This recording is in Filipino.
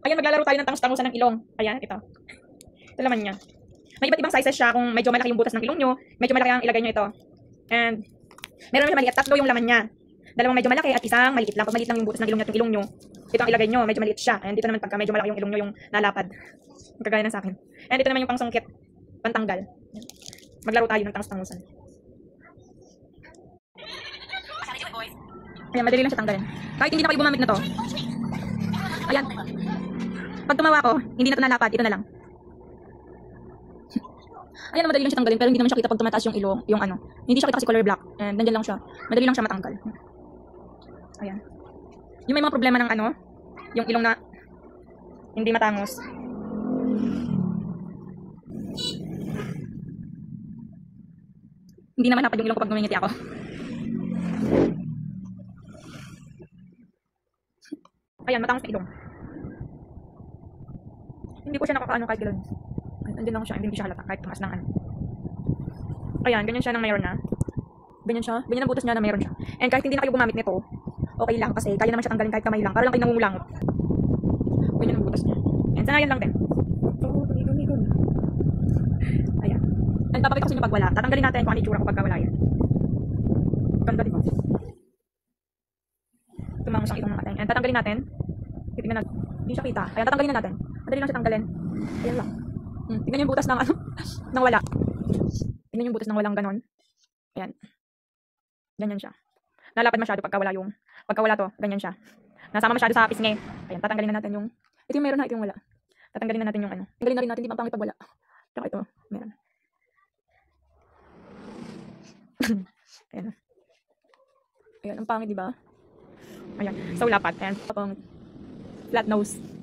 Ayan, maglalaro tayo ng tangus-tangusan ng ilong. Ayan, ito. Ito naman niya. May iba't ibang sizes siya. Kung medyo malaki yung butas ng ilong nyo, medyo malaki ang ilagay nyo ito. And, meron naman siya maliit. 3 yung laman niya. 2 medyo malaki at 1 maliit lang. Pag maliit lang yung butas ng ilong nyo at yung ilong nyo, ito ang ilagay nyo. Medyo maliit siya. And dito naman pagka medyo malaki yung ilong nyo, yung lalapad. Kagaya ng sa akin. And ito naman yung pangsungkit. Pantanggal. Maglaro tayo ng tangus-tangusan. Ayan, madali lang siya tanggalin. Kahit hindi na kayo gumamit na to. Ayan. Pag tumawa ko, hindi na ito nalapad. Ito na lang. Ayan, madali lang siya tanggalin. Pero hindi naman siya kita pag tumataas yung ilong. Yung ano. Hindi siya kita kasi color black. And nandiyan lang siya. Madali lang siya matanggal. Ayan. Yung may mga problema ng ano. Yung ilong na hindi matangos. Hindi naman napad yung ilong ko pag ngumingiti ako. Ayan, matangos na ilong. Hindi ko siya nakakaano kahit gano'n. Andun lang siya, hindi siya halata kahit tumaas ng ano. Ayan, ganyan siya nang mayroon na. Ganyan siya, ganyan ang butas niya na mayroon siya. And kahit hindi na kayo gumamit nito, okay lang kasi kaya naman siya tanggalin kahit kamay lang. Para lang kayo nangungulangot. Ganyan ang butas niya. And sanayan lang din. Ayan. And papakita ko sa inyo pag wala. Tatanggalin natin kung ano itsura ko pagka wala yan. Ganda diba? Tumangos ang ilong natin. And tatanggalin natin. Titignan natin. Hindi siya kita. Ayan, tatanggalin na natin. Madali lang siya tanggalin. Ayan lang. Tignan yung butas ng ano, ng wala. Tignan yung butas ng walang ganon. Ayan. Ganyan siya. Nalapad masyado pagka wala yung, pagka wala to, ganyan siya. Nasama masyado sa pisngi. Ayan, tatanggalin na natin yung, ito yung meron na, ito yung wala. Tatanggalin na natin yung ano. Tanggalin na rin natin, di ba pangit pag wala. Tsaka ito, meron. Ayan. Ayan, ang pangit, di ba? Ayan, so lapad. Ayan, pangit. Flat nose.